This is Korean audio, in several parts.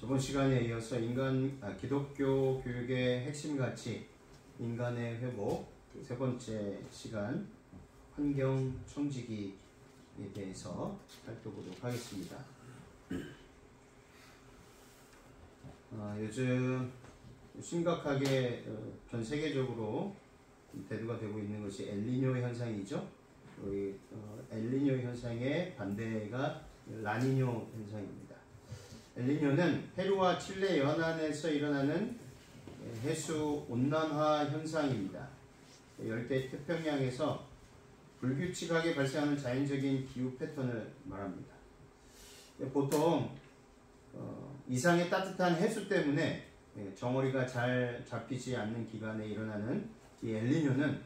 저번 시간에 이어서 기독교 교육의 핵심 가치, 인간의 회복, 세 번째 시간 환경 청지기에 대해서 살펴보도록 하겠습니다. 요즘 심각하게 전 세계적으로 대두가 되고 있는 것이 엘니뇨 현상이죠. 엘니뇨 현상의 반대가 라니뇨 현상입니다. 엘니뇨는 페루와 칠레 연안에서 일어나는 해수 온난화 현상입니다. 열대 태평양에서 불규칙하게 발생하는 자연적인 기후 패턴을 말합니다. 보통 이상의 따뜻한 해수 때문에 정어리가 잘 잡히지 않는 기간에 일어나는 이 엘니뇨는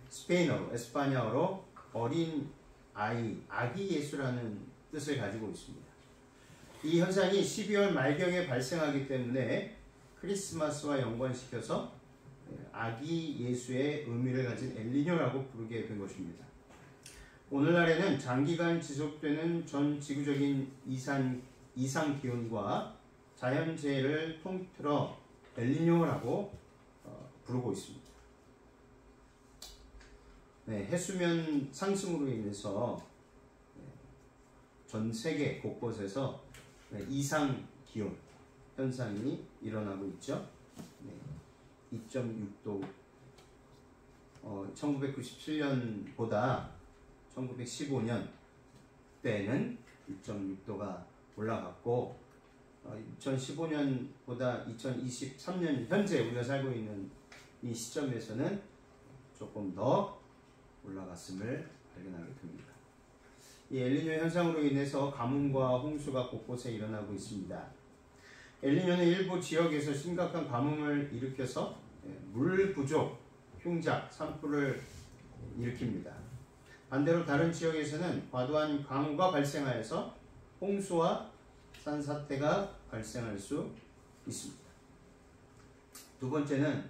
스페인어로, 에스파냐어로 어린 아이, 아기 예수라는 뜻을 가지고 있습니다. 이 현상이 12월 말경에 발생하기 때문에 크리스마스와 연관시켜서 아기 예수의 의미를 가진 엘니뇨라고 부르게 된 것입니다. 오늘날에는 장기간 지속되는 전 지구적인 이상 기온과 자연재해를 통틀어 엘니뇨라고 부르고 있습니다. 해수면 상승으로 인해서 전 세계 곳곳에서 이상 기온 현상이 일어나고 있죠. 2.6도 1997년보다 1915년 때는 1.6도가 올라갔고 2015년보다 2023년 현재 우리가 살고 있는 이 시점에서는 조금 더 올라갔음을 발견하게 됩니다. 이 엘니뇨 현상으로 인해서 가뭄과 홍수가 곳곳에 일어나고 있습니다. 엘니뇨는 일부 지역에서 심각한 가뭄을 일으켜서 물 부족, 흉작, 산불을 일으킵니다. 반대로 다른 지역에서는 과도한 강우가 발생하여서 홍수와 산사태가 발생할 수 있습니다. 두 번째는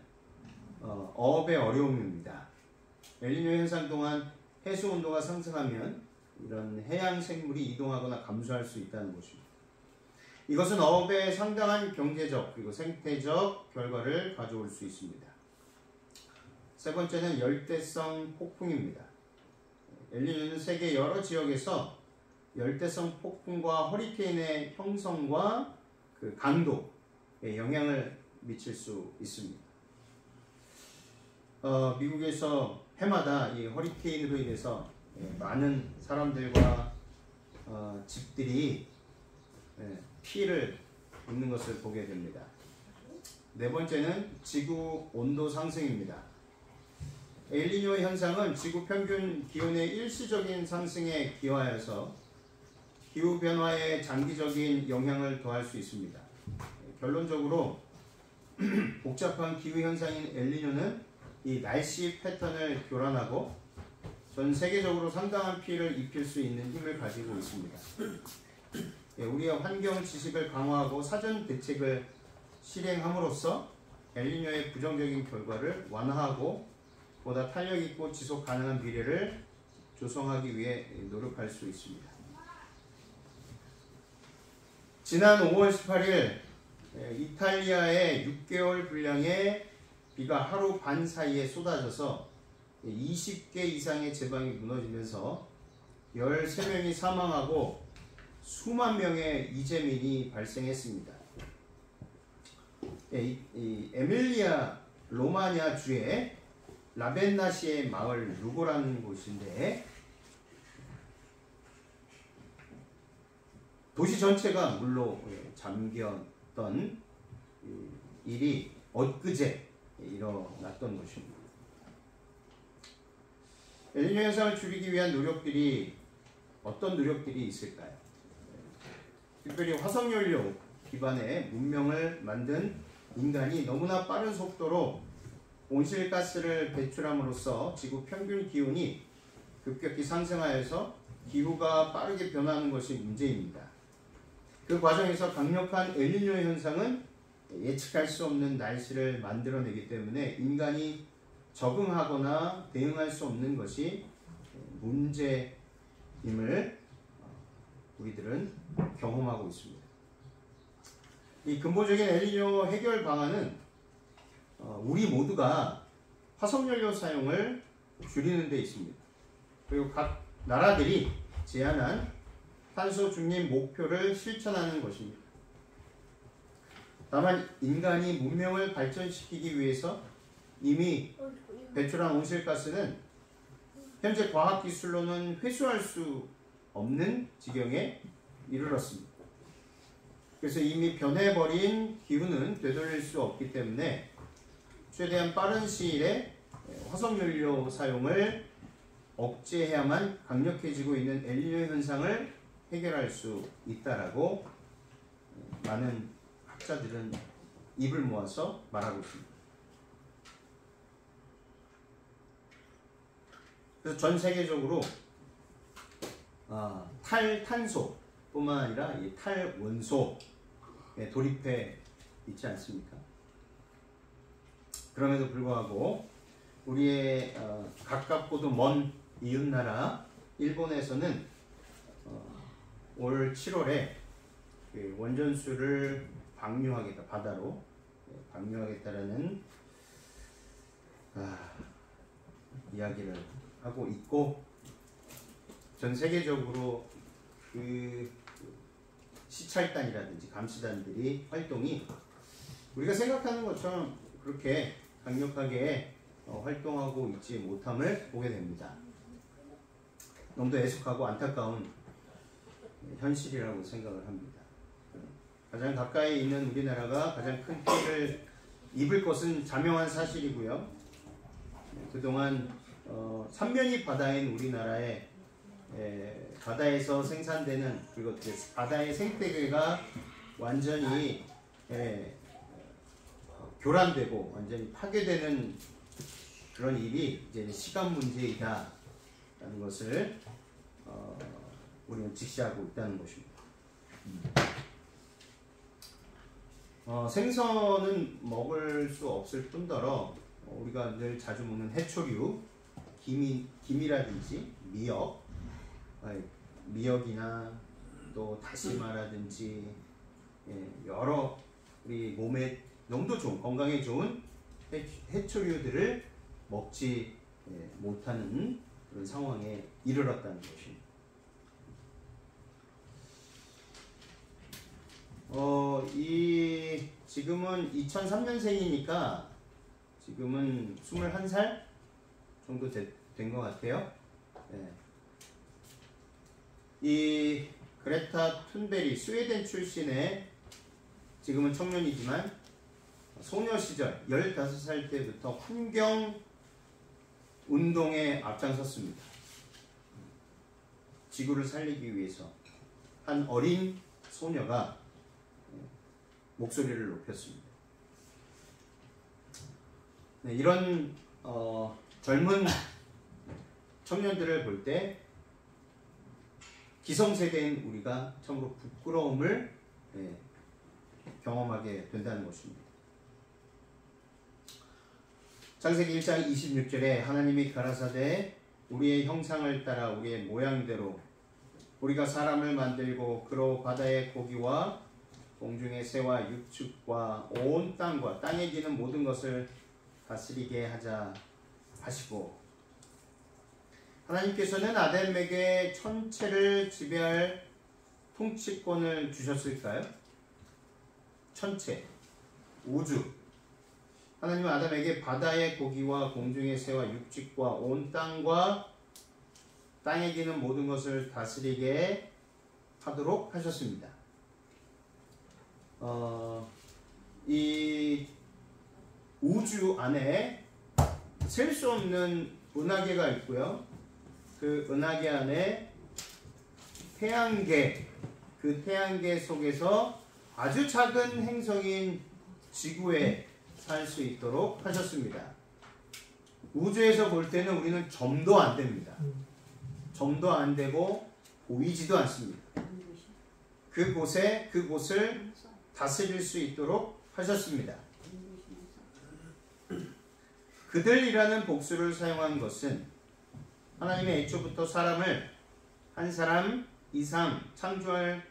어업의 어려움입니다. 엘니뇨 현상 동안 해수 온도가 상승하면 이런 해양 생물이 이동하거나 감소할 수 있다는 것입니다. 이것은 어업에 상당한 경제적 그리고 생태적 결과를 가져올 수 있습니다. 세 번째는 열대성 폭풍입니다. 엘니뇨는 세계 여러 지역에서 열대성 폭풍과 허리케인의 형성과 그 강도에 영향을 미칠 수 있습니다. 미국에서 해마다 이 허리케인으로 인해서 많은 사람들과 집들이 피해를 입는 것을 보게 됩니다. 네 번째는 지구 온도 상승입니다. 엘니뇨 현상은 지구 평균 기온의 일시적인 상승에 기여하여서 기후변화에 장기적인 영향을 더할 수 있습니다. 결론적으로 복잡한 기후현상인 엘니뇨는 이 날씨 패턴을 교란하고 전 세계적으로 상당한 피해를 입힐 수 있는 힘을 가지고 있습니다. 우리의 환경 지식을 강화하고 사전 대책을 실행함으로써 엘니뇨의 부정적인 결과를 완화하고 보다 탄력있고 지속 가능한 미래를 조성하기 위해 노력할 수 있습니다. 지난 5월 18일 이탈리아의 6개월 분량의 비가 하루 반 사이에 쏟아져서 20개 이상의 제방이 무너지면서 13명이 사망하고 수만 명의 이재민이 발생했습니다. 에밀리아 로마냐 주의 라벤나시의 마을 루고라는 곳인데 도시 전체가 물로 잠겼던 일이 엊그제 일어났던 것입니다. 엘니뇨 현상을 줄이기 위한 노력들이 어떤 노력들이 있을까요? 특별히 화석연료 기반의 문명을 만든 인간이 너무나 빠른 속도로 온실가스를 배출함으로써 지구 평균 기온이 급격히 상승하여서 기후가 빠르게 변하는 것이 문제입니다. 그 과정에서 강력한 엘니뇨 현상은 예측할 수 없는 날씨를 만들어내기 때문에 인간이 적응하거나 대응할 수 없는 것이 문제임을 우리들은 경험하고 있습니다. 이 근본적인 엘니뇨 해결 방안은 우리 모두가 화석연료 사용을 줄이는 데 있습니다. 그리고 각 나라들이 제안한 탄소 중립 목표를 실천하는 것입니다. 다만 인간이 문명을 발전시키기 위해서 이미 배출한 온실가스는 현재 과학기술로는 회수할 수 없는 지경에 이르렀습니다. 그래서 이미 변해버린 기후는 되돌릴 수 없기 때문에 최대한 빠른 시일에 화석연료 사용을 억제해야만 강력해지고 있는 엘니뇨 현상을 해결할 수 있다라고 많은 학자들은 입을 모아서 말하고 있습니다. 그래서 전 세계적으로 탈탄소뿐만 아니라 이 탈원소에 돌입해 있지 않습니까? 그럼에도 불구하고 우리의 가깝고도 먼 이웃나라 일본에서는 올 7월에 원전수를 방류하겠다, 바다로 방류하겠다라는 이야기를 하고 있고, 전 세계적으로 그 시찰단이라든지 감시단들이 활동이 우리가 생각하는 것처럼 그렇게 강력하게 활동하고 있지 못함을 보게 됩니다. 너무도 애석하고 안타까운 현실이라고 생각을 합니다. 가장 가까이 있는 우리나라가 가장 큰 피해를 입을 것은 자명한 사실이고요. 그동안 삼면이 바다인 우리나라의 바다에서 생산되는, 그리고 바다의 생태계가 완전히 교란되고 완전히 파괴되는 그런 일이 이제 시간 문제이다라는 것을 우리는 직시하고 있다는 것입니다. 생선은 먹을 수 없을 뿐더러 우리가 늘 자주 먹는 해초류, 김이라든지 미역이나 또 다시마라든지 여러 우리 몸에 너무도 좋은, 건강에 좋은 해초류들을 먹지 못하는 그런 상황에 이르렀다는 것입니다. 지금은 2003년생이니까 지금은 21살 정도 된 것 같아요. 이 그레타 툰베리, 스웨덴 출신의, 지금은 청년이지만 소녀 시절 15살 때부터 환경 운동에 앞장섰습니다. 지구를 살리기 위해서 한 어린 소녀가 목소리를 높였습니다. 이런 젊은 청년들을 볼 때 기성세대인 우리가 참으로 부끄러움을 경험하게 된다는 것입니다. 창세기 1장 26절에 하나님이 가라사대 우리의 형상을 따라 우리의 모양대로 우리가 사람을 만들고 그로 바다의 고기와 공중의 새와 육축과 온 땅과 땅에 기는 모든 것을 다스리게 하자 하시고, 하나님께서는 아담에게 천체를 지배할 통치권을 주셨을까요? 천체, 우주. 하나님은 아담에게 바다의 고기와 공중의 새와 육축과 온 땅과 땅에 기는 모든 것을 다스리게 하도록 하셨습니다. 이 우주 안에 셀 수 없는 은하계가 있고요. 그 은하계 안에 태양계, 그 태양계 속에서 아주 작은 행성인 지구에 살 수 있도록 하셨습니다. 우주에서 볼 때는 우리는 점도 안 됩니다. 점도 안 되고 보이지도 않습니다. 그곳을 다스릴 수 있도록 하셨습니다. 그들이라는 복수를 사용한 것은 하나님의 애초부터 사람을 한 사람 이상 창조할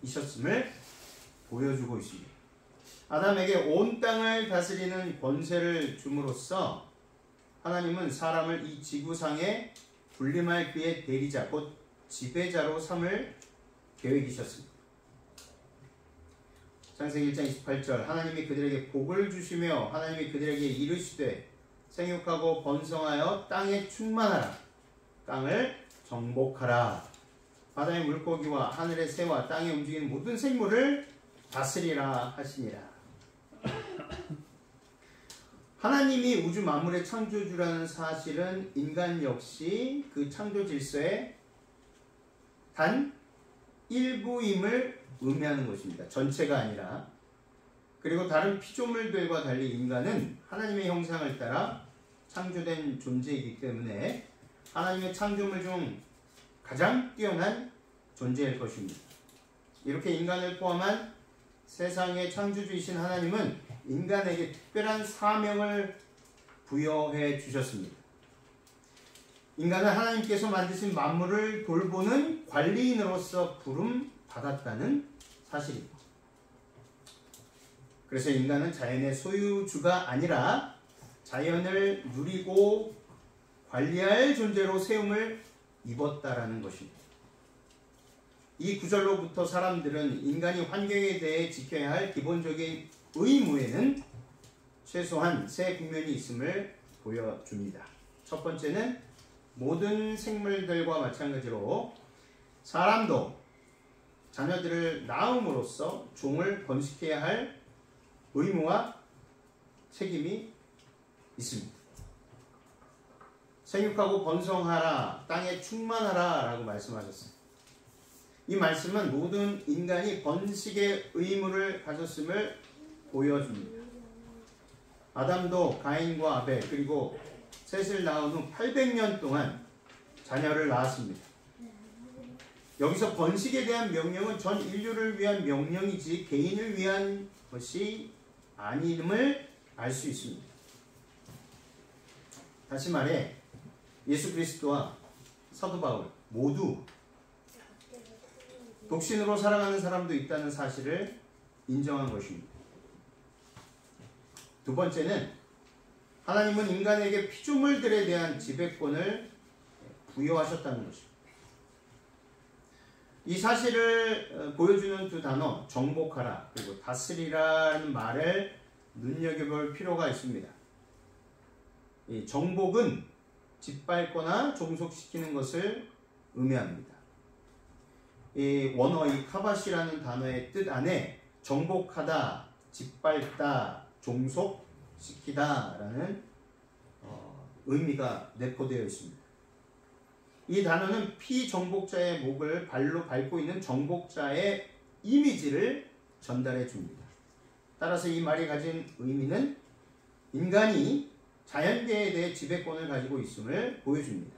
이셨음을 보여주고 있습니다. 아담에게 온 땅을 다스리는 권세를 줌으로써 하나님은 사람을 이 지구상에 군림할 그의 대리자 곧 지배자로 삼을 계획이셨습니다. 창세기 1장 28절 하나님이 그들에게 복을 주시며 하나님이 그들에게 이르시되 생육하고 번성하여 땅에 충만하라 땅을 정복하라 바다의 물고기와 하늘의 새와 땅에 움직이는 모든 생물을 다스리라 하시니라. 하나님이 우주 만물의 창조주라는 사실은 인간 역시 그 창조 질서의 단 일부임을 의미하는 것입니다. 전체가 아니라. 그리고 다른 피조물들과 달리 인간은 하나님의 형상을 따라 창조된 존재이기 때문에 하나님의 창조물 중 가장 뛰어난 존재일 것입니다. 이렇게 인간을 포함한 세상의 창조주이신 하나님은 인간에게 특별한 사명을 부여해 주셨습니다. 인간은 하나님께서 만드신 만물을 돌보는 관리인으로서 부름 받았다는 사실입니다. 그래서 인간은 자연의 소유주가 아니라 자연을 누리고 관리할 존재로 세움을 입었다라는 것입니다. 이 구절로부터 사람들은 인간이 환경에 대해 지켜야 할 기본적인 의무에는 최소한 세 국면이 있음을 보여줍니다. 첫 번째는 모든 생물들과 마찬가지로 사람도 자녀들을 낳음으로써 종을 번식해야 할 의무와 책임이 있습니다. 생육하고 번성하라, 땅에 충만하라 라고 말씀하셨습니다. 이 말씀은 모든 인간이 번식의 의무를 가졌음을 보여줍니다. 아담도 가인과 아벨 그리고 셋을 낳은 후 800년 동안 자녀를 낳았습니다. 여기서 번식에 대한 명령은 전 인류를 위한 명령이지 개인을 위한 것이 아님을 알 수 있습니다. 다시 말해 예수 그리스도와 사도 바울 모두 독신으로 살아가는 사람도 있다는 사실을 인정한 것입니다. 두 번째는 하나님은 인간에게 피조물들에 대한 지배권을 부여하셨다는 것입니다. 이 사실을 보여주는 두 단어 정복하라 그리고 다스리라는 말을 눈여겨볼 필요가 있습니다. 이 정복은 짓밟거나 종속시키는 것을 의미합니다. 이 원어 이 카바시라는 단어의 뜻 안에 정복하다, 짓밟다, 종속시키다 라는 의미가 내포되어 있습니다. 이 단어는 피정복자의 목을 발로 밟고 있는 정복자의 이미지를 전달해 줍니다. 따라서 이 말이 가진 의미는 인간이 자연계에 대해 지배권을 가지고 있음을 보여줍니다.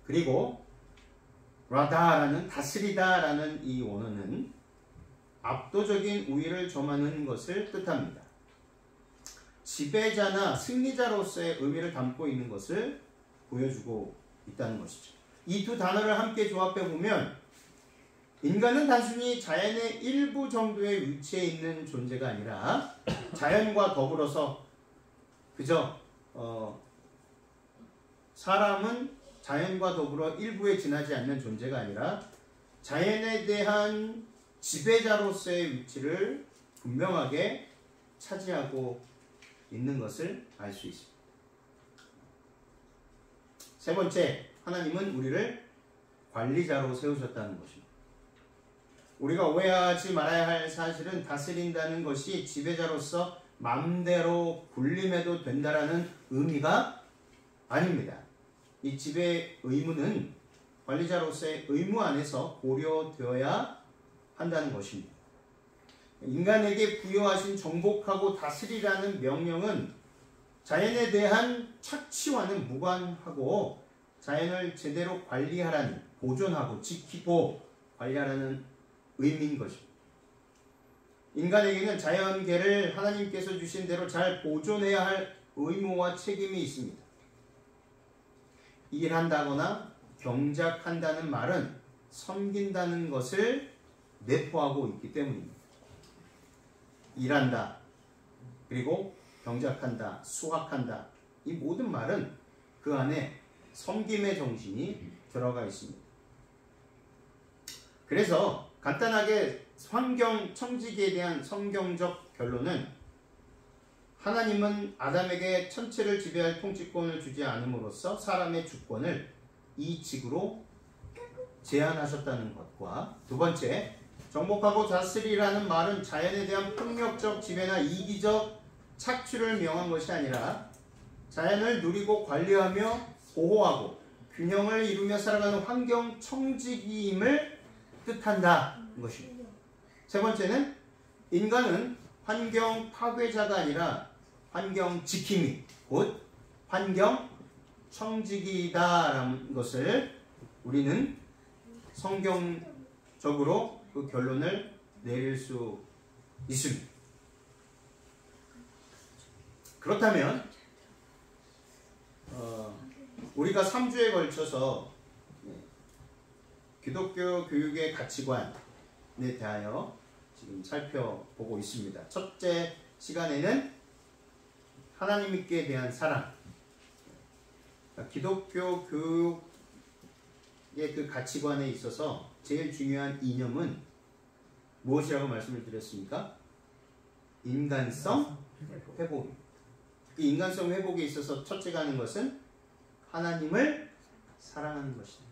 그리고 라다라는 다스리다라는 이 원어는 압도적인 우위를 점하는 것을 뜻합니다. 지배자나 승리자로서의 의미를 담고 있는 것을 보여주고 있다는 것이죠. 이 두 단어를 함께 조합해 보면 인간은 단순히 자연의 일부 정도의 위치에 있는 존재가 아니라 자연과 더불어서 그저 사람은 자연과 더불어 일부에 지나지 않는 존재가 아니라 자연에 대한 지배자로서의 위치를 분명하게 차지하고 있는 것을 알 수 있습니다. 세 번째, 하나님은 우리를 관리자로 세우셨다는 것입니다. 우리가 오해하지 말아야 할 사실은 다스린다는 것이 지배자로서 마음대로 군림해도 된다라는 의미가 아닙니다. 이 지배 의무는 관리자로서의 의무 안에서 고려되어야 한다는 것입니다. 인간에게 부여하신 정복하고 다스리라는 명령은 자연에 대한 착취와는 무관하고 자연을 제대로 관리하라는, 보존하고 지키고 관리하라는 의미인 것입니다. 인간에게는 자연계를 하나님께서 주신 대로 잘 보존해야 할 의무와 책임이 있습니다. 일한다거나 경작한다는 말은 섬긴다는 것을 내포하고 있기 때문입니다. 일한다, 그리고 경작한다, 수학한다, 이 모든 말은 그 안에 섬김의 정신이 들어가 있습니다. 그래서 간단하게 환경 청지기에 대한 성경적 결론은 하나님은 아담에게 천체를 지배할 통치권을 주지 않음으로써 사람의 주권을 이 지구로 제한하셨다는 것과, 두 번째, 정복하고 다스리라는 말은 자연에 대한 폭력적 지배나 이기적 착취를 명한 것이 아니라 자연을 누리고 관리하며 보호하고 균형을 이루며 살아가는 환경 청지기임을 뜻한다는 것입니다. 세 번째는 인간은 환경 파괴자가 아니라 환경 지킴이, 곧 환경 청지기다라는 것을 우리는 성경적으로 그 결론을 내릴 수 있습니다. 그렇다면 우리가 3주에 걸쳐서 기독교 교육의 가치관에 대하여 지금 살펴보고 있습니다. 첫째 시간에는 하나님께 대한 사랑, 기독교 교육의 그 가치관에 있어서 제일 중요한 이념은 무엇이라고 말씀을 드렸습니까? 인간성 회복입니다. 이 인간성 회복에 있어서 첫째가 하는 것은 하나님을 사랑하는 것이다.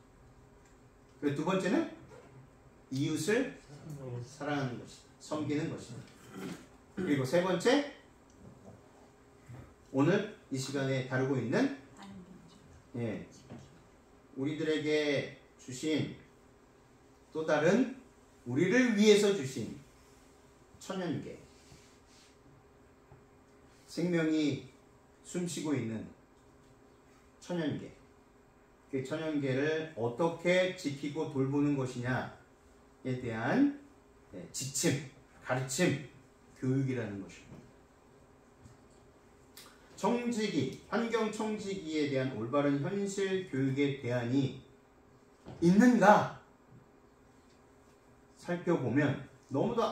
그리고 두 번째는 이웃을 사랑하는 것이다. 섬기는 것이다. 그리고 세 번째, 오늘 이 시간에 다루고 있는 우리들에게 주신 또 다른 우리를 위해서 주신 천연계, 생명이 숨쉬고 있는 천연계, 그 천연계를 어떻게 지키고 돌보는 것이냐에 대한 지침, 가르침, 교육이라는 것입니다. 청지기, 환경 청지기에 대한 올바른 현실 교육의 대안이 있는가 살펴보면 너무도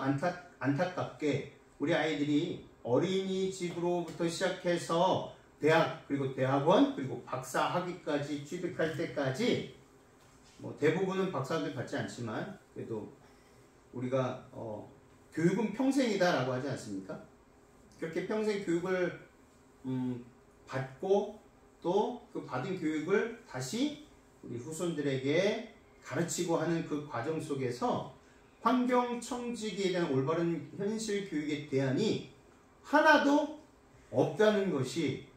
안타깝게 우리 아이들이 어린이집으로부터 시작해서 대학, 그리고 대학원, 그리고 박사 학위까지 취득할 때까지 대부분은 박사들 받지 않지만 그래도 우리가 교육은 평생이다 라고 하지 않습니까? 그렇게 평생 교육을 받고 또 그 받은 교육을 다시 우리 후손들에게 가르치고 하는 그 과정 속에서 환경 청지기에 대한 올바른 현실 교육의 대안이 하나도 없다는 것이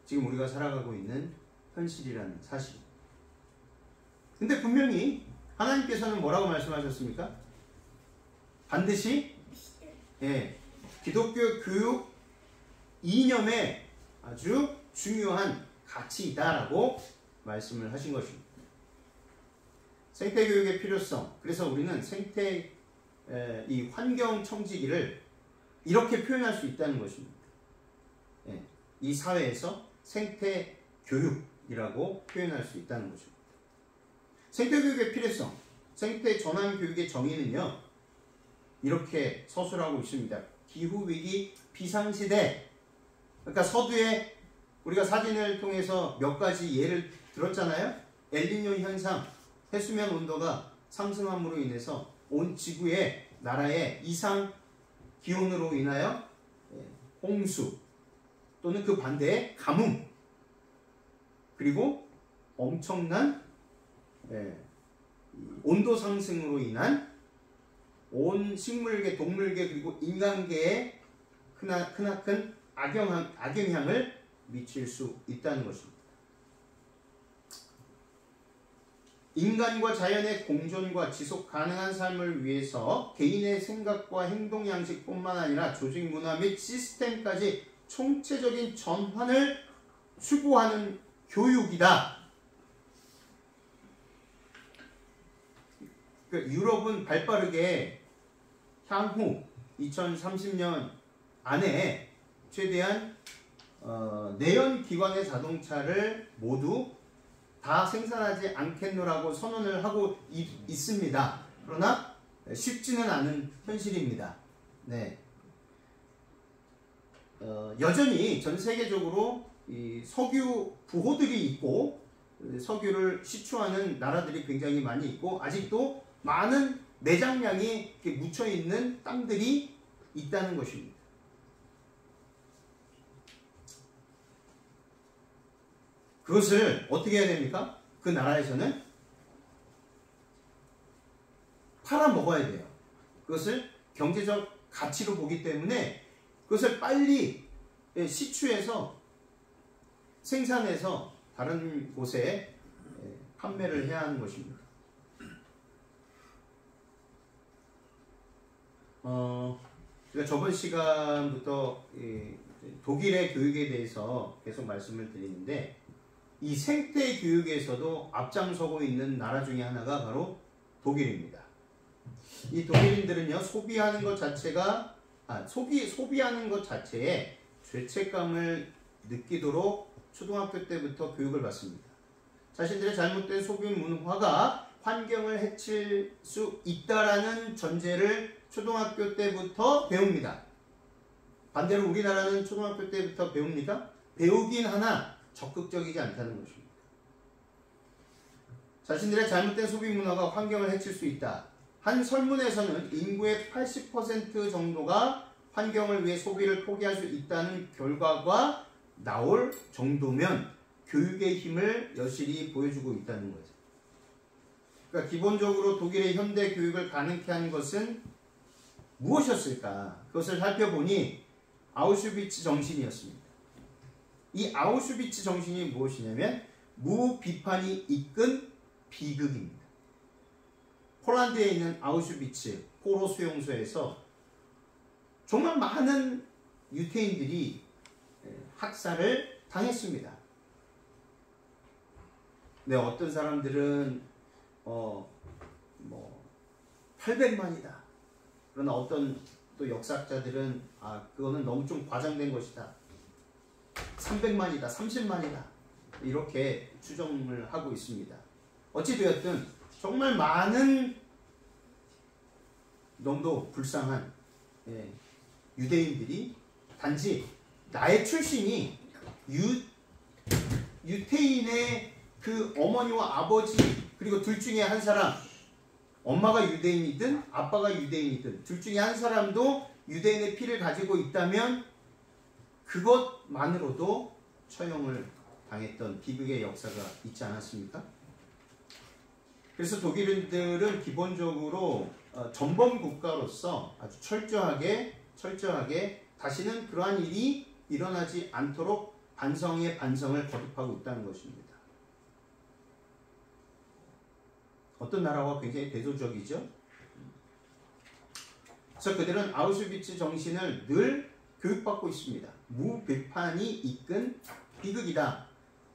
지금 우리가 살아가고 있는 현실이라는 사실. 근데 분명히 하나님께서는 뭐라고 말씀하셨습니까? 반드시 기독교 교육 이념의 아주 중요한 가치이다라고 말씀을 하신 것입니다. 생태교육의 필요성, 그래서 우리는 이 환경 청지기를 이렇게 표현할 수 있다는 것입니다. 이 사회에서 생태교육이라고 표현할 수 있다는 것입니다. 생태교육의 필요성, 생태전환교육의 정의는요, 이렇게 서술하고 있습니다. 기후위기 비상시대, 그러니까 서두에 우리가 사진을 통해서 몇 가지 예를 들었잖아요. 엘니뇨 현상, 해수면 온도가 상승함으로 인해서 온 지구의 나라의 이상 기온으로 인하여 홍수 또는 그 반대의 가뭄, 그리고 엄청난 온도 상승으로 인한 온 식물계, 동물계, 그리고 인간계에 크나큰 악영향을 미칠 수 있다는 것입니다. 인간과 자연의 공존과 지속 가능한 삶을 위해서 개인의 생각과 행동 양식뿐만 아니라 조직 문화 및 시스템까지 총체적인 전환을 추구하는 교육이다. 유럽은 발빠르게 향후 2030년 안에 최대한 내연기관의 자동차를 모두 다 생산하지 않겠노라고 선언을 하고 있습니다. 그러나 쉽지는 않은 현실입니다. 네. 여전히 전 세계적으로 이 석유 부호들이 있고 석유를 시추하는 나라들이 굉장히 많이 있고 아직도 많은 내장량이 이렇게 묻혀 있는 땅들이 있다는 것입니다. 그것을 어떻게 해야 됩니까? 그 나라에서는 팔아먹어야 돼요. 그것을 경제적 가치로 보기 때문에 그것을 빨리 시추해서 생산해서 다른 곳에 판매를 해야 하는 것입니다. 제가 저번 시간부터 독일의 교육에 대해서 계속 말씀을 드리는데 이 생태 교육에서도 앞장서고 있는 나라 중에 하나가 바로 독일입니다. 이 독일인들은요 소비하는 것 자체가 소비하는 것 자체에 죄책감을 느끼도록 초등학교 때부터 교육을 받습니다. 자신들의 잘못된 소비 문화가 환경을 해칠 수 있다라는 전제를 초등학교 때부터 배웁니다. 반대로 우리나라는 초등학교 때부터 배웁니까? 배우긴 하나 적극적이지 않다는 것입니다. 자신들의 잘못된 소비 문화가 환경을 해칠 수 있다. 한 설문에서는 인구의 80% 정도가 환경을 위해 소비를 포기할 수 있다는 결과가 나올 정도면 교육의 힘을 여실히 보여주고 있다는 거죠. 그러니까 기본적으로 독일의 현대 교육을 가능케 한 것은 무엇이었을까? 그것을 살펴보니 아우슈비츠 정신이었습니다. 이 아우슈비츠 정신이 무엇이냐면 무비판이 이끈 비극입니다. 폴란드에 있는 아우슈비츠 포로 수용소에서 정말 많은 유태인들이 학살을 당했습니다. 네, 어떤 사람들은 800만이다. 그러나 어떤 또 역사학자들은 그거는 너무 좀 과장된 것이다. 300만이다, 30만이다. 이렇게 추정을 하고 있습니다. 어찌되었든 정말 많은 너무도 불쌍한 유대인들이 단지 나의 출신이 유태인의 그 어머니와 아버지 그리고 둘 중에 한 사람 엄마가 유대인이든 아빠가 유대인이든 둘 중에 한 사람도 유대인의 피를 가지고 있다면 그것만으로도 처형을 당했던 비극의 역사가 있지 않았습니까? 그래서 독일인들은 기본적으로 전범 국가로서 아주 철저하게 다시는 그러한 일이 일어나지 않도록 반성에 반성을 거듭하고 있다는 것입니다. 어떤 나라와 굉장히 대조적이죠? 그래서 그들은 아우슈비츠 정신을 늘 교육받고 있습니다. 무비판이 이끈 비극이다.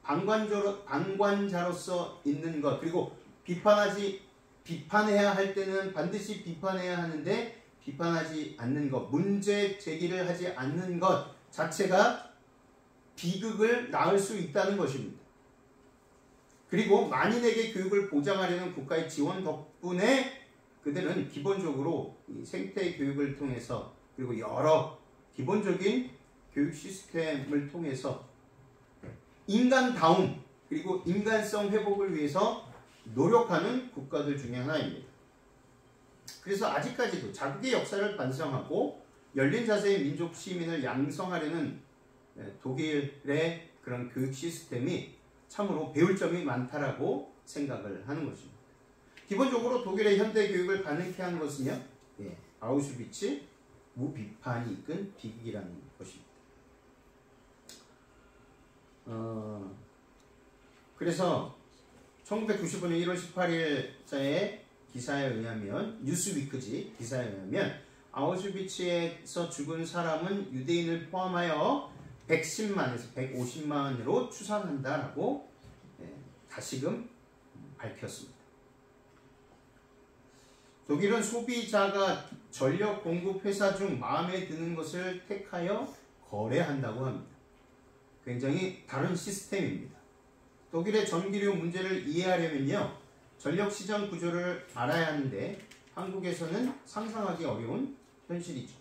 방관자로서 있는 것 그리고 비판해야 할 때는 반드시 비판해야 하는데 비판하지 않는 것, 문제 제기를 하지 않는 것 자체가 비극을 낳을 수 있다는 것입니다. 그리고 만인에게 교육을 보장하려는 국가의 지원 덕분에 그들은 기본적으로 이 생태 교육을 통해서 그리고 여러 기본적인 교육 시스템을 통해서 인간다움 그리고 인간성 회복을 위해서 노력하는 국가들 중에 하나입니다. 그래서 아직까지도 자국의 역사를 반성하고 열린 자세의 민족 시민을 양성하려는 독일의 그런 교육 시스템이 참으로 배울 점이 많다라고 생각을 하는 것입니다. 기본적으로 독일의 현대 교육을 가능케 한 것은요, 아우슈비츠 무비판이 이끈 비극이라는 것입니다. 그래서 1995년 1월 18일자의 기사에 의하면 뉴스위크지 기사에 의하면 아우슈비츠에서 죽은 사람은 유대인을 포함하여 110만에서 150만으로 추산한다라고 다시금 밝혔습니다. 독일은 소비자가 전력 공급 회사 중 마음에 드는 것을 택하여 거래한다고 합니다. 굉장히 다른 시스템입니다. 독일의 전기료 문제를 이해하려면요, 전력시장 구조를 알아야 하는데 한국에서는 상상하기 어려운 현실이죠.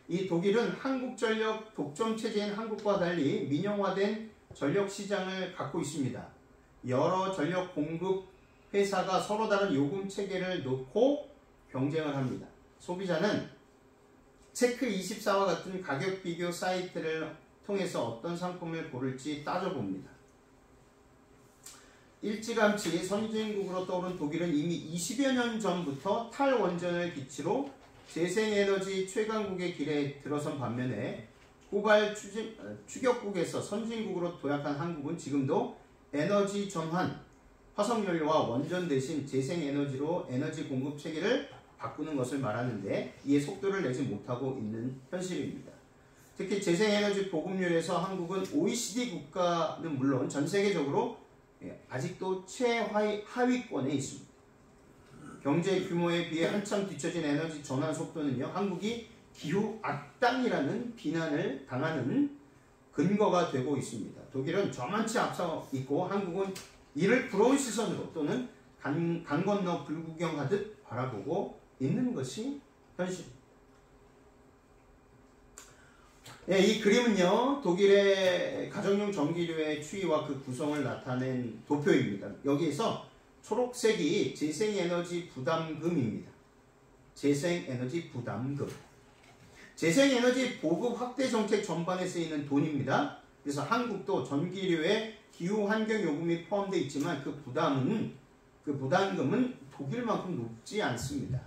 이 독일은 한국전력 독점체제인 한국과 달리 민영화된 전력시장을 갖고 있습니다. 여러 전력 공급 회사가 서로 다른 요금 체계를 놓고 경쟁을 합니다. 소비자는 체크24와 같은 가격 비교 사이트를 통해서 어떤 상품을 고를지 따져봅니다. 일찌감치 선진국으로 떠오른 독일은 이미 20여 년 전부터 탈원전을 기치로 재생에너지 최강국의 길에 들어선 반면에 후발 추격국에서 선진국으로 도약한 한국은 지금도 에너지 전환, 화석연료와 원전 대신 재생에너지로 에너지 공급 체계를 바꾸는 것을 말하는데 이에 속도를 내지 못하고 있는 현실입니다. 특히 재생에너지 보급률에서 한국은 OECD 국가는 물론 전 세계적으로 아직도 최하위권에 있습니다. 경제 규모에 비해 한참 뒤처진 에너지 전환 속도는요, 한국이 기후 악당이라는 비난을 당하는 근거가 되고 있습니다. 독일은 저만치 앞서 있고 한국은 이를 부러운 시선으로 또는 강 건너 불구경하듯 바라보고 있는 것이 현실입니다. 네, 이 그림은요, 독일의 가정용 전기료의 추이와 그 구성을 나타낸 도표입니다. 여기에서 초록색이 재생에너지 부담금입니다. 재생에너지 부담금. 재생에너지 보급 확대 정책 전반에 쓰이는 돈입니다. 그래서 한국도 전기료에 기후환경요금이 포함되어 있지만 그 부담금은 독일만큼 높지 않습니다.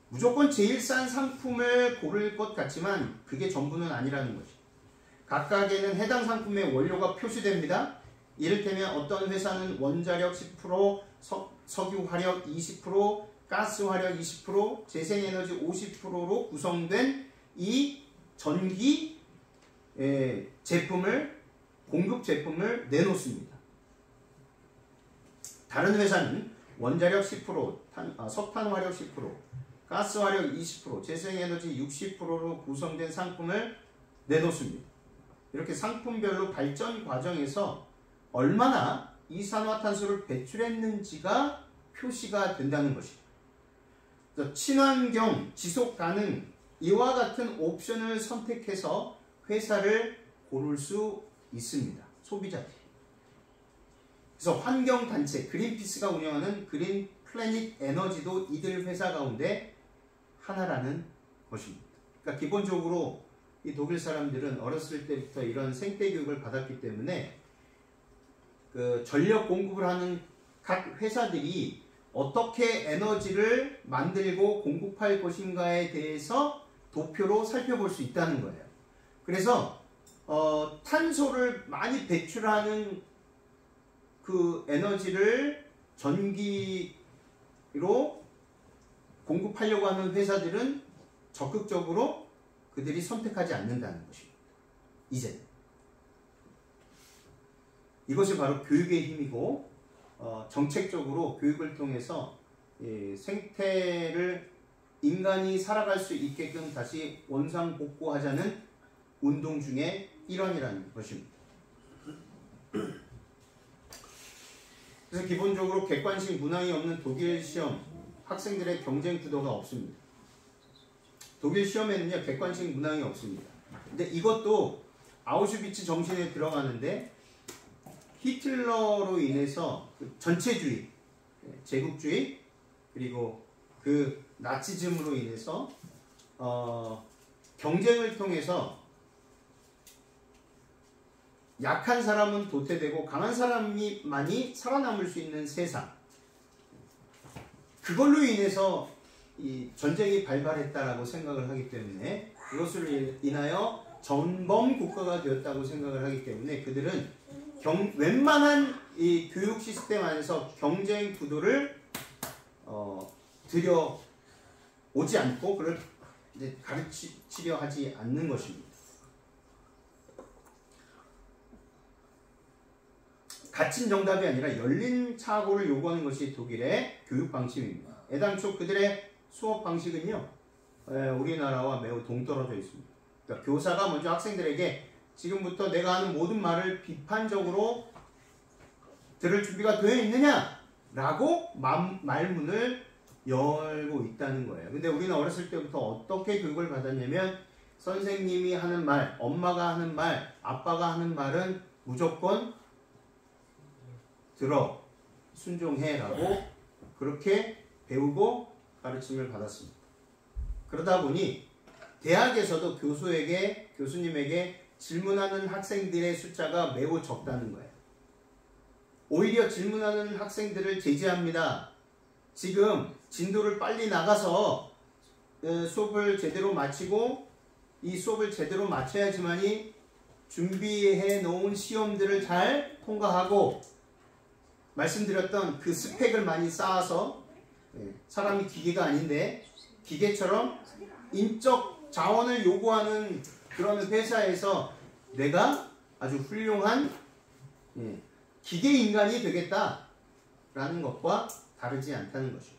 무조건 제일 싼 상품을 고를 것 같지만 그게 전부는 아니라는 거죠. 각각에는 해당 상품의 원료가 표시됩니다. 이를테면 어떤 회사는 원자력 10%, 석유 화력 20%, 가스 화력 20%, 재생에너지 50%로 구성된 이 전기 제품을, 공급 제품을 내놓습니다. 다른 회사는 원자력 10%, 석탄 화력 10%, 가스 화력 20%, 재생에너지 60%로 구성된 상품을 내놓습니다. 이렇게 상품별로 발전 과정에서 얼마나 이산화탄소를 배출했는지가 표시가 된다는 것입니다. 친환경, 지속가능, 이와 같은 옵션을 선택해서 회사를 고를 수 있습니다. 소비자들이. 그래서 환경단체 그린피스가 운영하는 그린 플래닛 에너지도 이들 회사 가운데 하나라는 것입니다. 그러니까 기본적으로 이 독일 사람들은 어렸을 때부터 이런 생태 교육을 받았기 때문에 그 전력 공급을 하는 각 회사들이 어떻게 에너지를 만들고 공급할 것인가에 대해서 도표로 살펴볼 수 있다는 거예요. 그래서 탄소를 많이 배출하는 그 에너지를 전기로 공급하려고 하는 회사들은 적극적으로 그들이 선택하지 않는다는 것입니다. 이제는. 이것이 바로 교육의 힘이고 정책적으로 교육을 통해서 생태를 인간이 살아갈 수 있게끔 다시 원상복구하자는 운동 중의 일환이라는 것입니다. 그래서 기본적으로 객관식 문항이 없는 독일 시험 학생들의 경쟁 구도가 없습니다. 독일 시험에는요 객관식 문항이 없습니다. 근데 이것도 아우슈비츠 정신에 들어가는데 히틀러로 인해서 그 전체주의, 제국주의 그리고 그 나치즘으로 인해서 경쟁을 통해서 약한 사람은 도태되고 강한 사람만이 살아남을 수 있는 세상, 그걸로 인해서 이 전쟁이 발발했다라고 생각을 하기 때문에 그것을 인하여 전범 국가가 되었다고 생각을 하기 때문에 그들은 웬만한 이 교육 시스템 안에서 경쟁 구도를 들여오지 않고 그걸 이제 가르치려 하지 않는 것입니다. 갇힌 정답이 아니라 열린 착오를 요구하는 것이 독일의 교육 방식입니다. 애당초 그들의 수업 방식은요, 우리나라와 매우 동떨어져 있습니다. 그러니까 교사가 먼저 학생들에게 지금부터 내가 하는 모든 말을 비판적으로 들을 준비가 되어 있느냐? 라고 말문을 열고 있다는 거예요. 근데 우리는 어렸을 때부터 어떻게 교육을 받았냐면 선생님이 하는 말, 엄마가 하는 말, 아빠가 하는 말은 무조건 들어, 순종해 라고 그렇게 배우고 가르침을 받았습니다. 그러다 보니 대학에서도 교수님에게 질문하는 학생들의 숫자가 매우 적다는 거예요. 오히려 질문하는 학생들을 제지합니다. 지금 진도를 빨리 나가서 수업을 제대로 마치고 이 수업을 제대로 마쳐야지만이 준비해 놓은 시험들을 잘 통과하고 말씀드렸던 그 스펙을 많이 쌓아서 사람이 기계가 아닌데 기계처럼 인적 자원을 요구하는 그런 회사에서 내가 아주 훌륭한 기계 인간이 되겠다라는 것과 다르지 않다는 것입니다.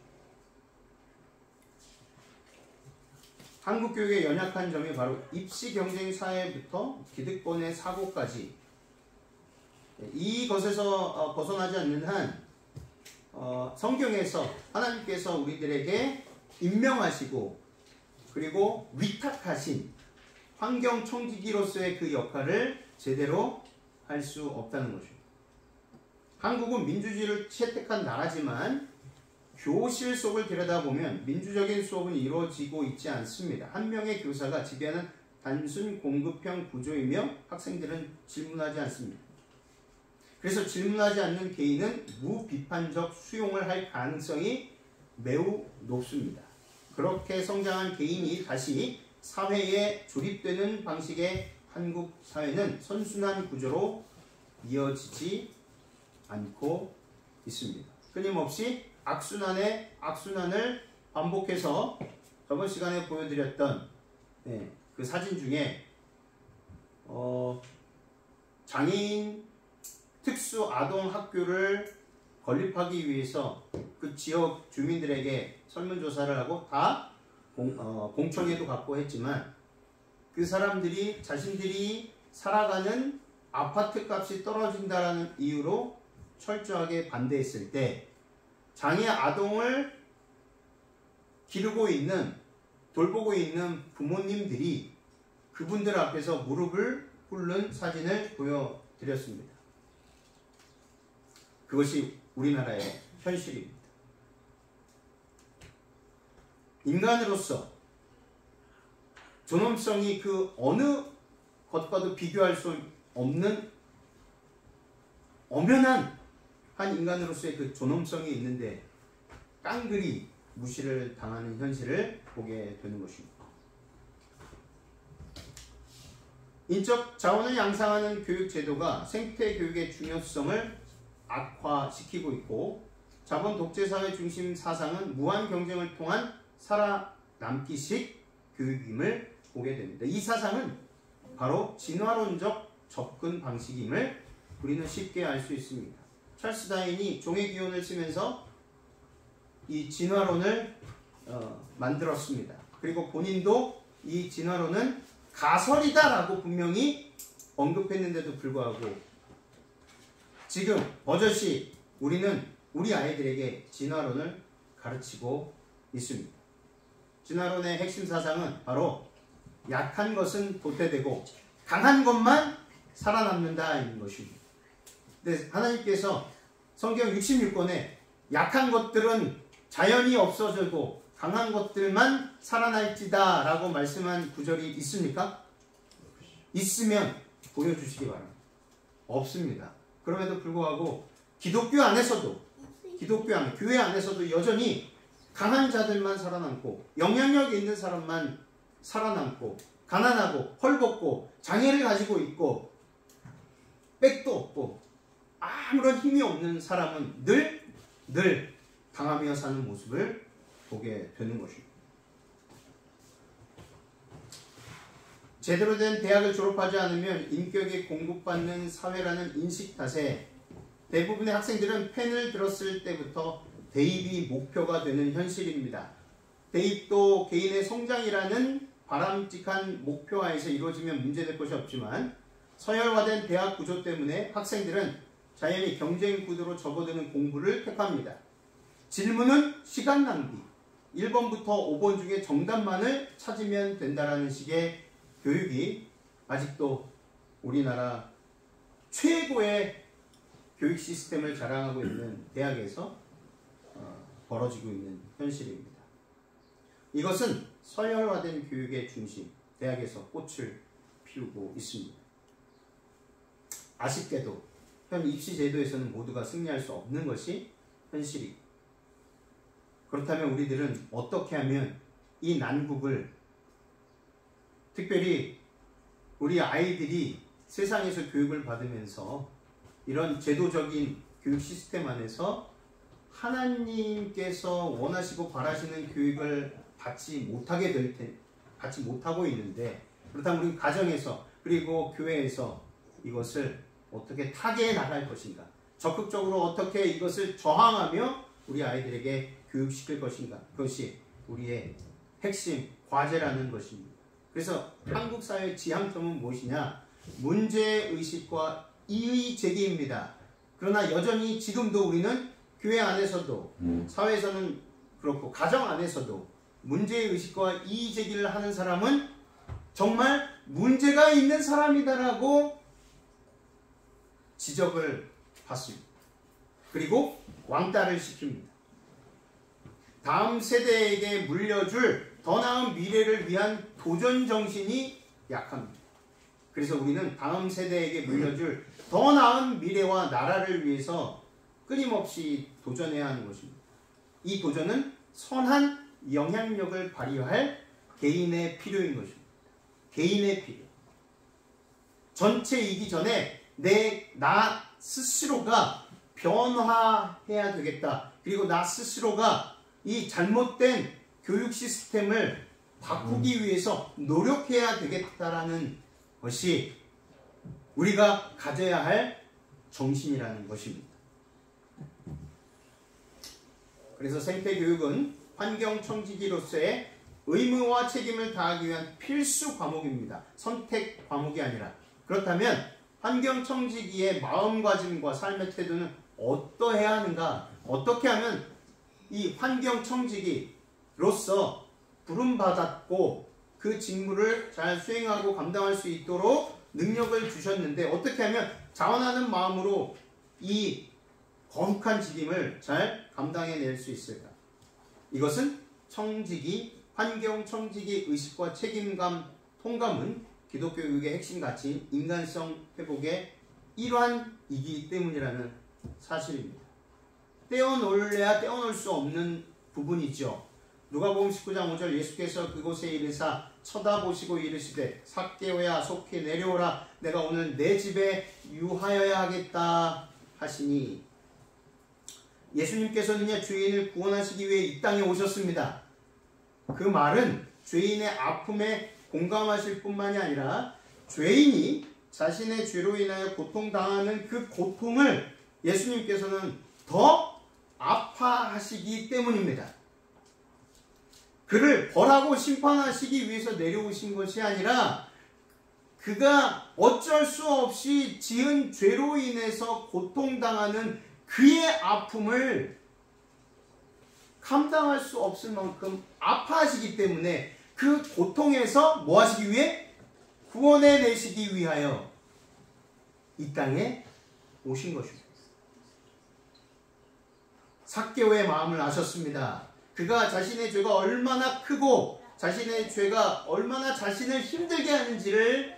한국 교육의 연약한 점이 바로 입시 경쟁 사회부터 기득권의 사고까지 이것에서 벗어나지 않는 한 성경에서 하나님께서 우리들에게 임명하시고 그리고 위탁하신 환경 청지기로서의 그 역할을 제대로 할 수 없다는 것입니다. 한국은 민주주의를 채택한 나라지만 교실 속을 들여다보면 민주적인 수업은 이루어지고 있지 않습니다. 한 명의 교사가 지배하는 단순 공급형 구조이며 학생들은 질문하지 않습니다. 그래서 질문하지 않는 개인은 무비판적 수용을 할 가능성이 매우 높습니다. 그렇게 성장한 개인이 다시 사회에 조립되는 방식의 한국 사회는 선순환 구조로 이어지지 않고 있습니다. 끊임없이 악순환을 반복해서 저번 시간에 보여드렸던 그 사진 중에 장애인 특수 아동 학교를 건립하기 위해서 그 지역 주민들에게 설문조사를 하고 다 공청회도 갖고 했지만 그 사람들이 자신들이 살아가는 아파트 값이 떨어진다는 이유로 철저하게 반대했을 때 장애 아동을 기르고 있는 돌보고 있는 부모님들이 그분들 앞에서 무릎을 꿇는 사진을 보여드렸습니다. 그것이 우리나라의 현실입니다. 인간으로서 존엄성이 그 어느 것과도 비교할 수 없는 엄연한 한 인간으로서의 그 존엄성이 있는데 깡그리 무시를 당하는 현실을 보게 되는 것입니다. 인적 자원을 양상하는 교육 제도가 생태 교육의 중요성을 악화시키고 있고 자본 독재 사회 중심 사상은 무한 경쟁을 통한 살아남기식 교육임을 보게 됩니다. 이 사상은 바로 진화론적 접근 방식임을 우리는 쉽게 알 수 있습니다. 찰스 다윈이 종의 기원을 쓰면서 이 진화론을 만들었습니다. 그리고 본인도 이 진화론은 가설이다라고 분명히 언급했는데도 불구하고 지금 버젓이 우리는 우리 아이들에게 진화론을 가르치고 있습니다. 진화론의 핵심 사상은 바로 약한 것은 도태되고 강한 것만 살아남는다는 것입니다. 근데 하나님께서 성경 66권에 약한 것들은 자연히 없어지고 강한 것들만 살아날지다 라고 말씀한 구절이 있습니까? 있으면 보여주시기 바랍니다. 없습니다. 그럼에도 불구하고 기독교 안에서도 교회 안에서도 여전히 강한 자들만 살아남고 영향력 있는 사람만 살아남고 가난하고 헐벗고 장애를 가지고 있고 백도 없고 아무런 힘이 없는 사람은 늘 당하며 사는 모습을 보게 되는 것입니다. 제대로 된 대학을 졸업하지 않으면 인격이 공급받는 사회라는 인식 탓에 대부분의 학생들은 펜을 들었을 때부터 대입이 목표가 되는 현실입니다. 대입도 개인의 성장이라는 바람직한 목표하에서 이루어지면 문제될 것이 없지만 서열화된 대학 구조 때문에 학생들은 자연히 경쟁 구도로 접어드는 공부를 택합니다. 질문은 시간 낭비. 1번부터 5번 중에 정답만을 찾으면 된다라는 식의 교육이 아직도 우리나라 최고의 교육 시스템을 자랑하고 있는 대학에서 벌어지고 있는 현실입니다. 이것은 서열화된 교육의 중심, 대학에서 꽃을 피우고 있습니다. 아쉽게도 현 입시 제도에서는 모두가 승리할 수 없는 것이 현실이고, 그렇다면 우리들은 어떻게 하면 이 난국을, 특별히 우리 아이들이 세상에서 교육을 받으면서 이런 제도적인 교육 시스템 안에서 하나님께서 원하시고 바라시는 교육을 받지 못하고 있는데, 그렇다면 우리 가정에서 그리고 교회에서 이것을 어떻게 타개해 나갈 것인가, 적극적으로 어떻게 이것을 저항하며 우리 아이들에게 교육시킬 것인가, 그것이 우리의 핵심 과제라는 것입니다. 그래서 한국 사회의 지향점은 무엇이냐? 문제의식과 이의 제기입니다. 그러나 여전히 지금도 우리는 교회 안에서도 사회에서는 그렇고 가정 안에서도 문제의식과 이의 제기를 하는 사람은 정말 문제가 있는 사람이다라고 지적을 받습니다. 그리고 왕따를 시킵니다. 다음 세대에게 물려줄 더 나은 미래를 위한 도전 정신이 약합니다. 그래서 우리는 다음 세대에게 물려줄 더 나은 미래와 나라를 위해서 끊임없이 도전해야 하는 것입니다. 이 도전은 선한 영향력을 발휘할 개인의 필요인 것입니다. 개인의 필요. 전체이기 전에 나 스스로가 변화해야 되겠다. 그리고 나 스스로가 이 잘못된 교육 시스템을 바꾸기 위해서 노력해야 되겠다라는 것이 우리가 가져야 할 정신이라는 것입니다. 그래서 생태교육은 환경청지기로서의 의무와 책임을 다하기 위한 필수 과목입니다. 선택 과목이 아니라. 그렇다면 환경청지기의 마음가짐과 삶의 태도는 어떠해야 하는가? 어떻게 하면 이 환경청지기로서 부름받았고 그 직무를 잘 수행하고 감당할 수 있도록 능력을 주셨는데, 어떻게 하면 자원하는 마음으로 이 거룩한 직임을 잘 감당해낼 수 있을까? 이것은 청지기, 환경청지기 의식과 책임감, 통감은 기독교 교육의 핵심 가치인 인간성 회복의 일환이기 때문이라는 사실입니다. 떼어놓을래야 떼어놓을 수 없는 부분이죠. 누가복음 19장 5절, 예수께서 그곳에 이르사 쳐다보시고 이르시되 삭개오야 속히 내려오라, 내가 오늘 내 집에 유하여야 하겠다 하시니, 예수님께서는요 죄인을 구원하시기 위해 이 땅에 오셨습니다. 그 말은 죄인의 아픔에 공감하실 뿐만이 아니라 죄인이 자신의 죄로 인하여 고통당하는 그 고통을 예수님께서는 더 아파하시기 때문입니다. 그를 벌하고 심판하시기 위해서 내려오신 것이 아니라 그가 어쩔 수 없이 지은 죄로 인해서 고통당하는 그의 아픔을 감당할 수 없을 만큼 아파하시기 때문에 그 고통에서 뭐 하시기 위해? 구원해내시기 위하여 이 땅에 오신 것입니다. 삭개오의 마음을 아셨습니다. 그가 자신의 죄가 얼마나 크고 자신의 죄가 얼마나 자신을 힘들게 하는지를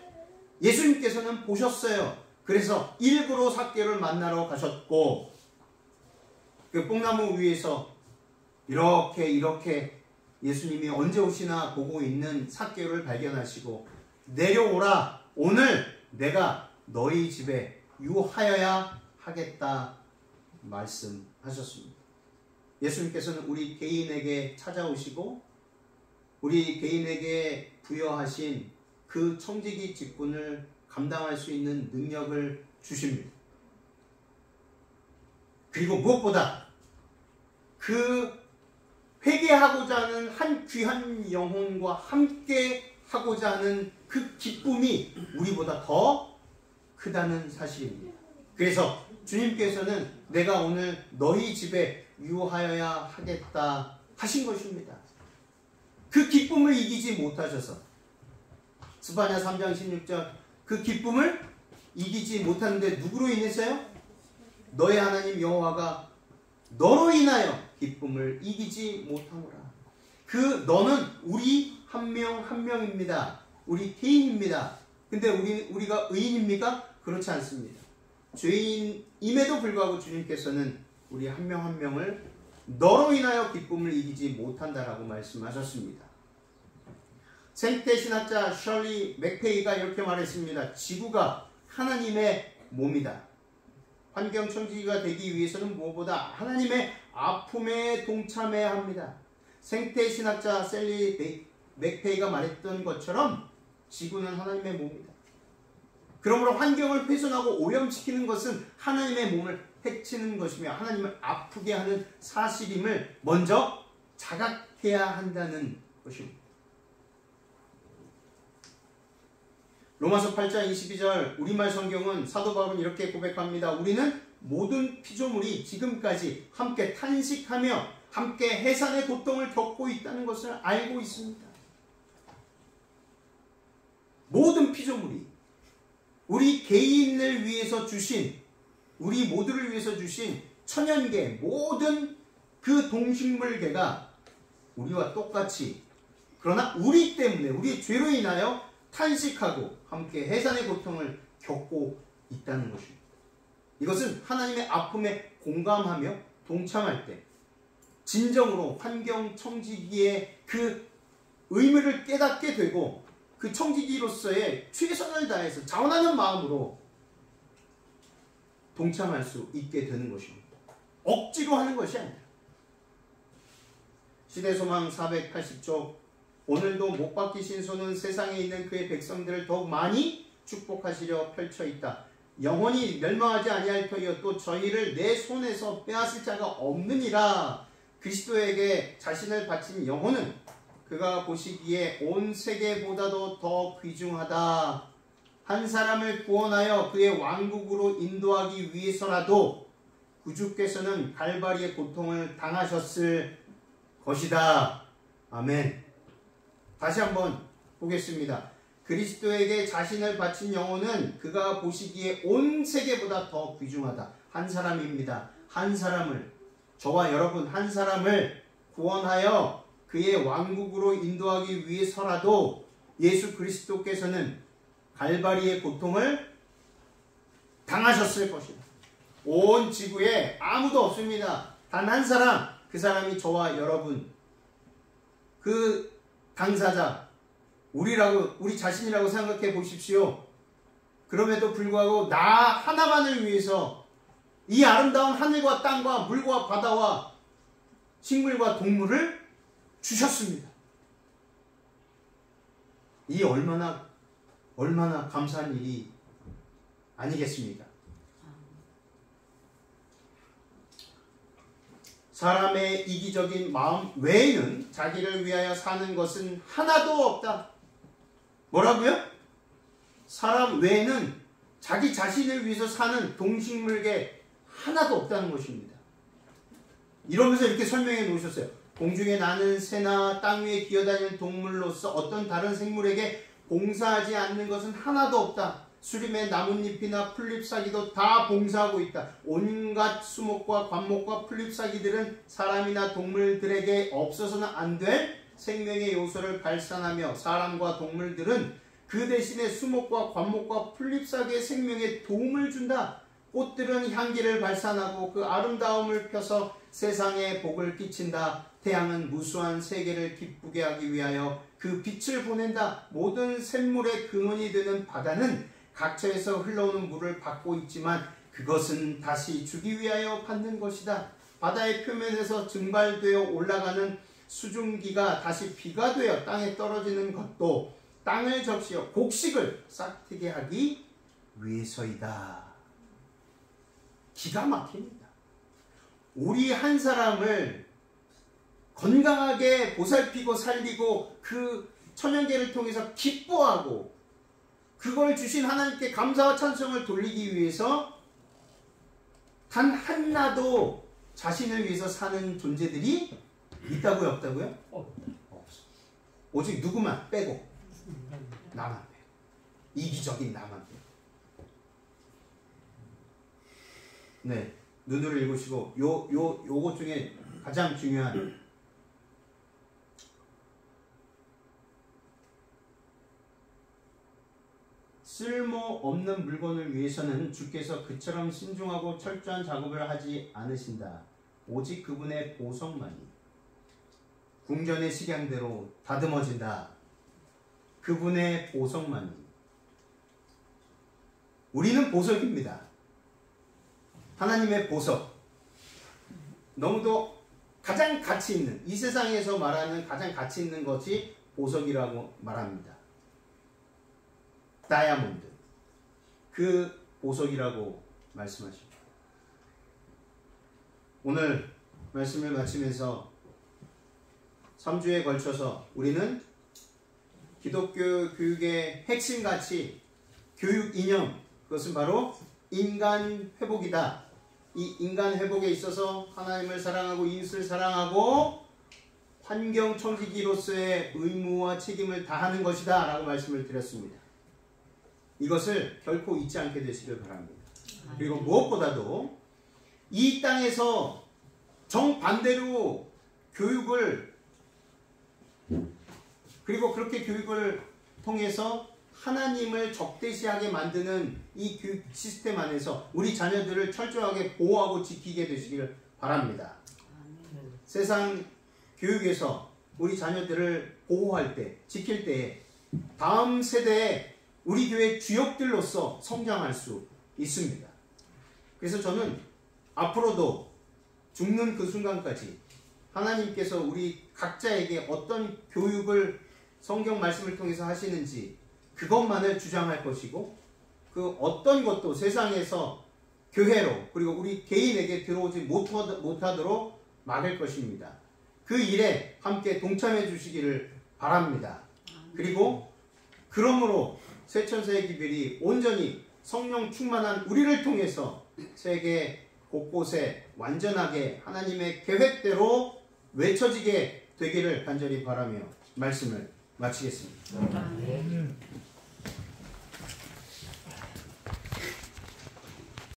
예수님께서는 보셨어요. 그래서 일부러 삭개오를 만나러 가셨고, 그 뽕나무 위에서 이렇게 예수님이 언제 오시나 보고 있는 삭개오를 발견하시고, 내려오라, 오늘 내가 너희 집에 유하여야 하겠다 말씀하셨습니다. 예수님께서는 우리 개인에게 찾아오시고 우리 개인에게 부여하신 그 청지기 직분을 감당할 수 있는 능력을 주십니다. 그리고 무엇보다 그 회개하고자 하는 한 귀한 영혼과 함께 하고자 하는 그 기쁨이 우리보다 더 크다는 사실입니다. 그래서 주님께서는 내가 오늘 너희 집에 유하여야 하겠다 하신 것입니다. 그 기쁨을 이기지 못하셔서 스바냐 3장 16절 그 기쁨을 이기지 못하는데 누구로 인해서요? 너의 하나님 여호와가 너로 인하여 기쁨을 이기지 못하노라. 그 너는 우리 한 명 한 명입니다. 우리 개인입니다. 근데 우리가 의인입니까? 그렇지 않습니다. 죄인임에도 불구하고 주님께서는 우리 한 명 한 명을 너로 인하여 기쁨을 이기지 못한다라고 말씀하셨습니다. 생태신학자 셜리 맥페이가 이렇게 말했습니다. 지구가 하나님의 몸이다. 환경청지기가 되기 위해서는 무엇보다 하나님의 아픔에 동참해야 합니다. 생태신학자 셜리 맥페이가 말했던 것처럼 지구는 하나님의 몸이다. 그러므로 환경을 훼손하고 오염시키는 것은 하나님의 몸을 해치는 것이며 하나님을 아프게 하는 사실임을 먼저 자각해야 한다는 것입니다. 로마서 8장 22절 우리말 성경은 사도 바울은 이렇게 고백합니다. 우리는 모든 피조물이 지금까지 함께 탄식하며 함께 해산의 고통을 겪고 있다는 것을 알고 있습니다. 모든 피조물이 우리 개인을 위해서 주신 우리 모두를 위해서 주신 천연계 모든 그 동식물계가 우리와 똑같이 그러나 우리 때문에 우리의 죄로 인하여 탄식하고 함께 해산의 고통을 겪고 있다는 것입니다. 이것은 하나님의 아픔에 공감하며 동참할 때 진정으로 환경 청지기의 그 의무를 깨닫게 되고 그 청지기로서의 최선을 다해서 자원하는 마음으로 동참할 수 있게 되는 것입니다. 억지로 하는 것이 아니라. 시대소망 480쪽 오늘도 못 박히신 손은 세상에 있는 그의 백성들을 더욱 많이 축복하시려 펼쳐있다. 영원히 멸망하지 아니할 터이요 또 저희를 내 손에서 빼앗을 자가 없느니라. 그리스도에게 자신을 바친 영혼은 그가 보시기에 온 세계보다도 더 귀중하다. 한 사람을 구원하여 그의 왕국으로 인도하기 위해서라도 구주께서는 갈바리의 고통을 당하셨을 것이다. 아멘. 다시 한번 보겠습니다. 그리스도에게 자신을 바친 영혼은 그가 보시기에 온 세계보다 더 귀중하다. 한 사람입니다. 한 사람을, 저와 여러분 한 사람을 구원하여 그의 왕국으로 인도하기 위해서라도 예수 그리스도께서는 갈바리의 고통을 당하셨을 것이다. 온 지구에 아무도 없습니다. 단 한 사람, 그 사람이 저와 여러분, 그 당사자, 우리 자신이라고 생각해 보십시오. 그럼에도 불구하고 나 하나만을 위해서 이 아름다운 하늘과 땅과 물과 바다와 식물과 동물을 주셨습니다. 이 얼마나 감사한 일이 아니겠습니까? 사람의 이기적인 마음 외에는 자기를 위하여 사는 것은 하나도 없다. 뭐라고요? 사람 외에는 자기 자신을 위해서 사는 동식물계 하나도 없다는 것입니다. 이러면서 이렇게 설명해 놓으셨어요. 공중에 나는 새나 땅 위에 기어다니는 동물로서 어떤 다른 생물에게 봉사하지 않는 것은 하나도 없다. 수림의 나뭇잎이나 풀잎사기도 다 봉사하고 있다. 온갖 수목과 관목과 풀잎사기들은 사람이나 동물들에게 없어서는 안 될 생명의 요소를 발산하며 사람과 동물들은 그 대신에 수목과 관목과 풀잎사기의 생명에 도움을 준다. 꽃들은 향기를 발산하고 그 아름다움을 펴서 세상에 복을 끼친다. 태양은 무수한 세계를 기쁘게 하기 위하여 그 빛을 보낸다. 모든 샘물의 근원이 되는 바다는 각처에서 흘러오는 물을 받고 있지만 그것은 다시 주기 위하여 받는 것이다. 바다의 표면에서 증발되어 올라가는 수증기가 다시 비가 되어 땅에 떨어지는 것도 땅을 적시어 곡식을 싹트게 하기 위해서이다. 기가 막힙니다. 우리 한 사람을 건강하게 보살피고 살리고 그 천연계를 통해서 기뻐하고 그걸 주신 하나님께 감사와 찬송을 돌리기 위해서 단 하나도 자신을 위해서 사는 존재들이 있다고요? 없다고요? 없어. 오직 누구만 빼고 나만 빼고 이기적인 나만 빼고. 네, 눈으로 읽으시고 요것 중에 가장 중요한 쓸모없는 물건을 위해서는 주께서 그처럼 신중하고 철저한 작업을 하지 않으신다. 오직 그분의 보석만이 궁전의 식양대로 다듬어진다. 그분의 보석만이. 우리는 보석입니다. 하나님의 보석. 너무도 가장 가치 있는, 이 세상에서 말하는 가장 가치 있는 것이 보석이라고 말합니다. 다이아몬드. 그 보석이라고 말씀하십니다. 오늘 말씀을 마치면서 3주에 걸쳐서 우리는 기독교 교육의 핵심가치, 교육 이념, 그것은 바로 인간 회복이다. 이 인간 회복에 있어서 하나님을 사랑하고 이웃을 사랑하고 환경 청지기로서의 의무와 책임을 다하는 것이다 라고 말씀을 드렸습니다. 이것을 결코 잊지 않게 되시길 바랍니다. 그리고 무엇보다도 이 땅에서 정반대로 교육을, 그리고 그렇게 교육을 통해서 하나님을 적대시하게 만드는 이 교육 시스템 안에서 우리 자녀들을 철저하게 보호하고 지키게 되시길 바랍니다. 세상 교육에서 우리 자녀들을 보호할 때, 지킬 때 다음 세대에 우리 교회 주역들로서 성장할 수 있습니다. 그래서 저는 앞으로도 죽는 그 순간까지 하나님께서 우리 각자에게 어떤 교육을 성경 말씀을 통해서 하시는지 그것만을 주장할 것이고, 그 어떤 것도 세상에서 교회로 그리고 우리 개인에게 들어오지 못하도록 막을 것입니다. 그 일에 함께 동참해 주시기를 바랍니다. 그리고 그러므로 세천사의 기별이 온전히 성령 충만한 우리를 통해서 세계 곳곳에 완전하게 하나님의 계획대로 외쳐지게 되기를 간절히 바라며 말씀을 마치겠습니다.